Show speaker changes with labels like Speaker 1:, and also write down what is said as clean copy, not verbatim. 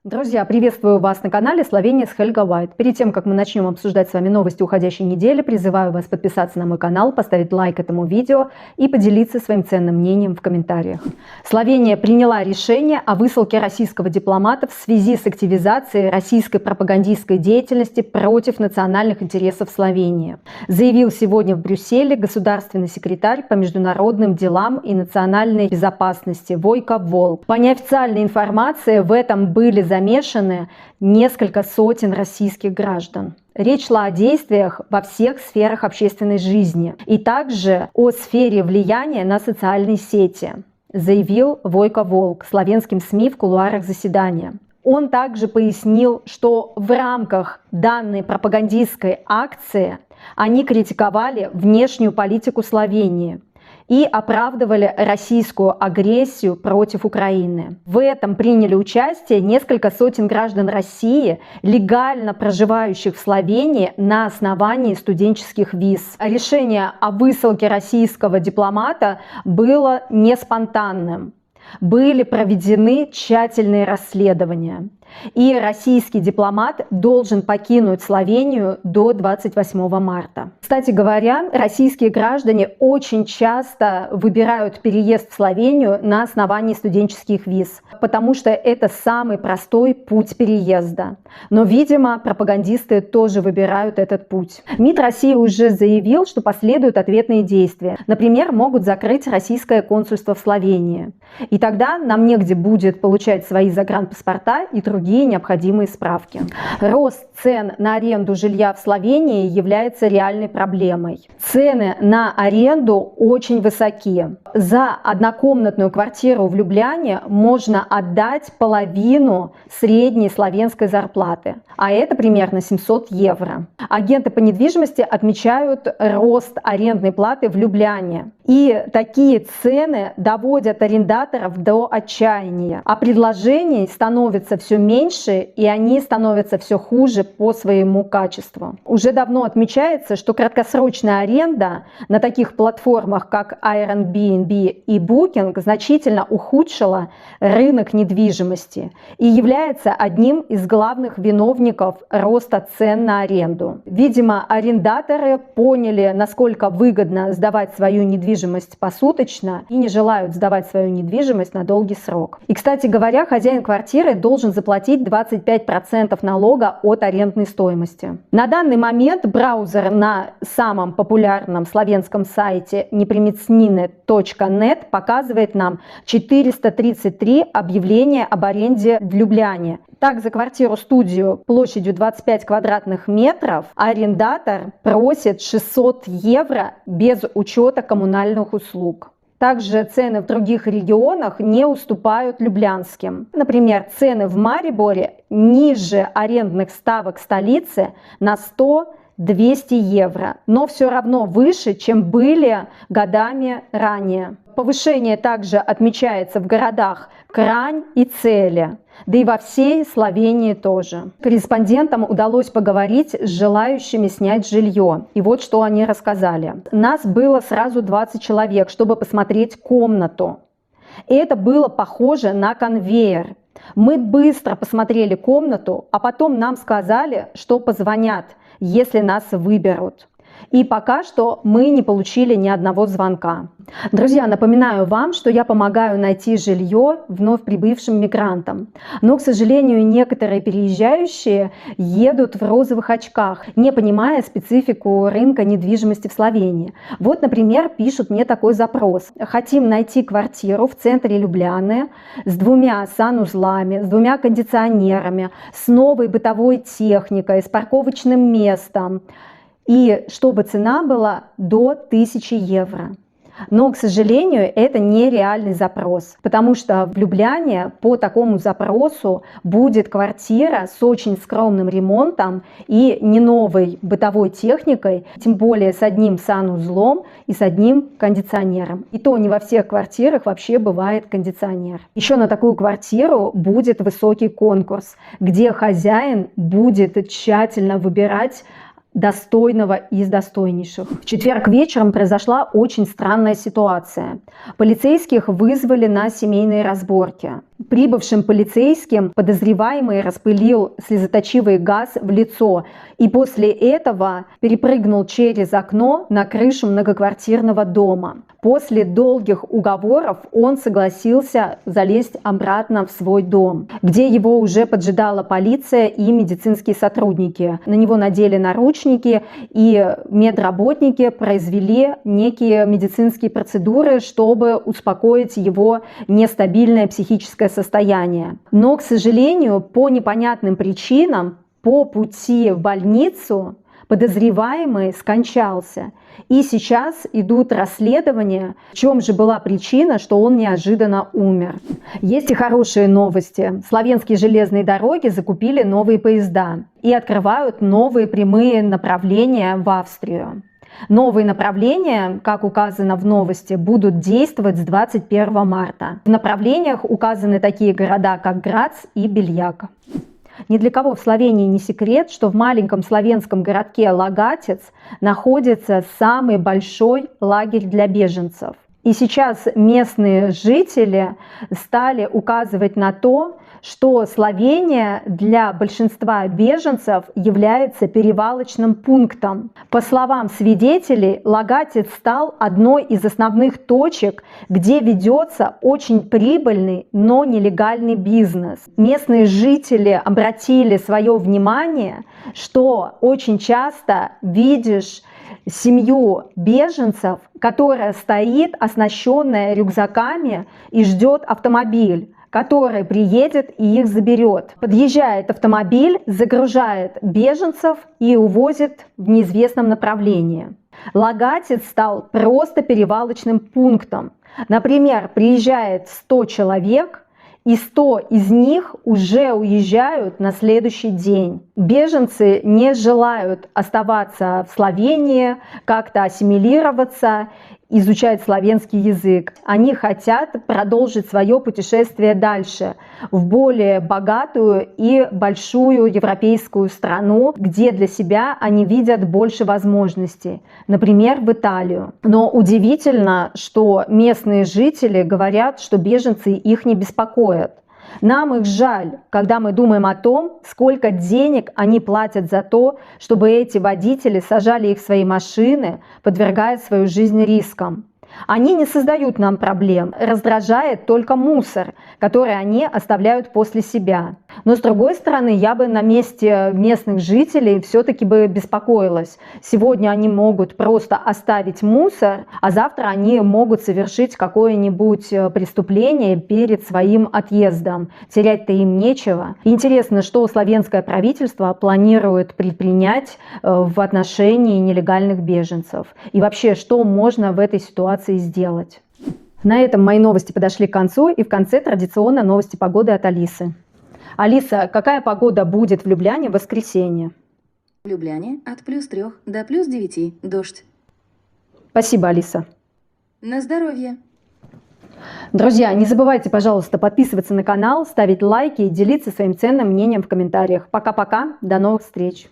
Speaker 1: Друзья, приветствую вас на канале Словения с Хельга White. Перед тем, как мы начнем обсуждать с вами новости уходящей недели, призываю вас подписаться на мой канал, поставить лайк этому видео и поделиться своим ценным мнением в комментариях. Словения приняла решение о высылке российского дипломата в связи с активизацией российской пропагандистской деятельности против национальных интересов Словении. Заявил сегодня в Брюсселе государственный секретарь по международным делам и национальной безопасности Войко Волк. По неофициальной информации, в этом были замешаны несколько сотен российских граждан. Речь шла о действиях во всех сферах общественной жизни и также о сфере влияния на социальные сети, заявил Войко Волк словенским СМИ в кулуарах заседания. Он также пояснил, что в рамках данной пропагандистской акции они критиковали внешнюю политику Словении и оправдывали российскую агрессию против Украины. В этом приняли участие несколько сотен граждан России, легально проживающих в Словении на основании студенческих виз. Решение о высылке российского дипломата было не спонтанным. Были проведены тщательные расследования. И российский дипломат должен покинуть Словению до 28 марта. Кстати говоря, российские граждане очень часто выбирают переезд в Словению на основании студенческих виз, потому что это самый простой путь переезда. Но, видимо, пропагандисты тоже выбирают этот путь. МИД России уже заявил, что последуют ответные действия. Например, могут закрыть российское консульство в Словении. И тогда нам негде будет получать свои загранпаспорта и другие необходимые справки. Рост цен на аренду жилья в Словении является реальной проблемой. Цены на аренду очень высоки. За однокомнатную квартиру в Любляне можно отдать половину средней словенской зарплаты, а это примерно 700 евро. Агенты по недвижимости отмечают рост арендной платы в Любляне. И такие цены доводят арендаторов до отчаяния, а предложений становится все меньше, и они становятся все хуже по своему качеству. Уже давно отмечается, что краткосрочная аренда на таких платформах, как Airbnb и Booking, значительно ухудшила рынок недвижимости и является одним из главных виновников роста цен на аренду. Видимо, арендаторы поняли, насколько выгодно сдавать свою недвижимость посуточно и не желают сдавать свою недвижимость на долгий срок. И, кстати говоря, хозяин квартиры должен заплатить 25% налога от арендной стоимости. На данный момент браузер на самом популярном словенском сайте непримецнины.нет показывает нам 433 объявления об аренде в Любляне. Так, за квартиру-студию площадью 25 квадратных метров арендатор просит 600 евро без учета коммунальных услуг. Также цены в других регионах не уступают люблянским. Например, цены в Мариборе ниже арендных ставок столицы на 100-200 евро, но все равно выше, чем были годами ранее. Повышение также отмечается в городах Крань и Целе, да и во всей Словении тоже. Корреспондентам удалось поговорить с желающими снять жилье. И вот что они рассказали. Нас было сразу 20 человек, чтобы посмотреть комнату. И это было похоже на конвейер. Мы быстро посмотрели комнату, а потом нам сказали, что позвонят, если нас выберут. И пока что мы не получили ни одного звонка. Друзья, напоминаю вам, что я помогаю найти жилье вновь прибывшим мигрантам. Но, к сожалению, некоторые переезжающие едут в розовых очках, не понимая специфику рынка недвижимости в Словении. Вот, например, пишут мне такой запрос. Хотим найти квартиру в центре Любляны с 2 санузлами, с 2 кондиционерами, с новой бытовой техникой, с парковочным местом. И чтобы цена была до 1000 евро. Но, к сожалению, это нереальный запрос, потому что в Любляне по такому запросу будет квартира с очень скромным ремонтом и не новой бытовой техникой, тем более с одним санузлом и с одним кондиционером. И то не во всех квартирах вообще бывает кондиционер. Еще на такую квартиру будет высокий конкурс, где хозяин будет тщательно выбирать достойного из достойнейших. В четверг вечером произошла очень странная ситуация. Полицейских вызвали на семейные разборки. Прибывшим полицейским подозреваемый распылил слезоточивый газ в лицо и после этого перепрыгнул через окно на крышу многоквартирного дома. После долгих уговоров он согласился залезть обратно в свой дом, где его уже поджидала полиция и медицинские сотрудники. На него надели наручники, и медработники произвели некие медицинские процедуры, чтобы успокоить его нестабильное психическое состояние. Но, к сожалению, по непонятным причинам по пути в больницу подозреваемый скончался. И сейчас идут расследования, в чем же была причина, что он неожиданно умер. Есть и хорошие новости. Словенские железные дороги закупили новые поезда и открывают новые прямые направления в Австрию. Новые направления, как указано в новости, будут действовать с 21 марта. В направлениях указаны такие города, как Грац и Бельяк. Ни для кого в Словении не секрет, что в маленьком словенском городке Лагатец находится самый большой лагерь для беженцев. И сейчас местные жители стали указывать на то, что Словения для большинства беженцев является перевалочным пунктом. По словам свидетелей, Лагатец стал одной из основных точек, где ведется очень прибыльный, но нелегальный бизнес. Местные жители обратили свое внимание, что очень часто видишь семью беженцев, которая стоит, оснащенная рюкзаками, и ждет автомобиль, который приедет и их заберет. Подъезжает автомобиль, загружает беженцев и увозит в неизвестном направлении. Лагатец стал просто перевалочным пунктом. Например, приезжает 100 человек, и 100 из них уже уезжают на следующий день. Беженцы не желают оставаться в Словении, как-то ассимилироваться, изучать славянский язык. Они хотят продолжить свое путешествие дальше, в более богатую и большую европейскую страну, где для себя они видят больше возможностей, например, в Италию. Но удивительно, что местные жители говорят, что беженцы их не беспокоят. Нам их жаль, когда мы думаем о том, сколько денег они платят за то, чтобы эти водители сажали их в свои машины, подвергая свою жизнь рискам. Они не создают нам проблем, раздражает только мусор, который они оставляют после себя. Но с другой стороны, я бы на месте местных жителей все-таки бы беспокоилась. Сегодня они могут просто оставить мусор, а завтра они могут совершить какое-нибудь преступление перед своим отъездом. Терять-то им нечего. Интересно, что словенское правительство планирует предпринять в отношении нелегальных беженцев. И вообще, что можно в этой ситуации сделать. На этом мои новости подошли к концу, и в конце традиционно новости погоды от Алисы. Алиса, какая погода будет в Любляне в воскресенье?
Speaker 2: В Любляне от +3 до +9 дождь.
Speaker 1: Спасибо, Алиса.
Speaker 2: На здоровье.
Speaker 1: Друзья, не забывайте, пожалуйста, подписываться на канал, ставить лайки и делиться своим ценным мнением в комментариях. Пока-пока, до новых встреч.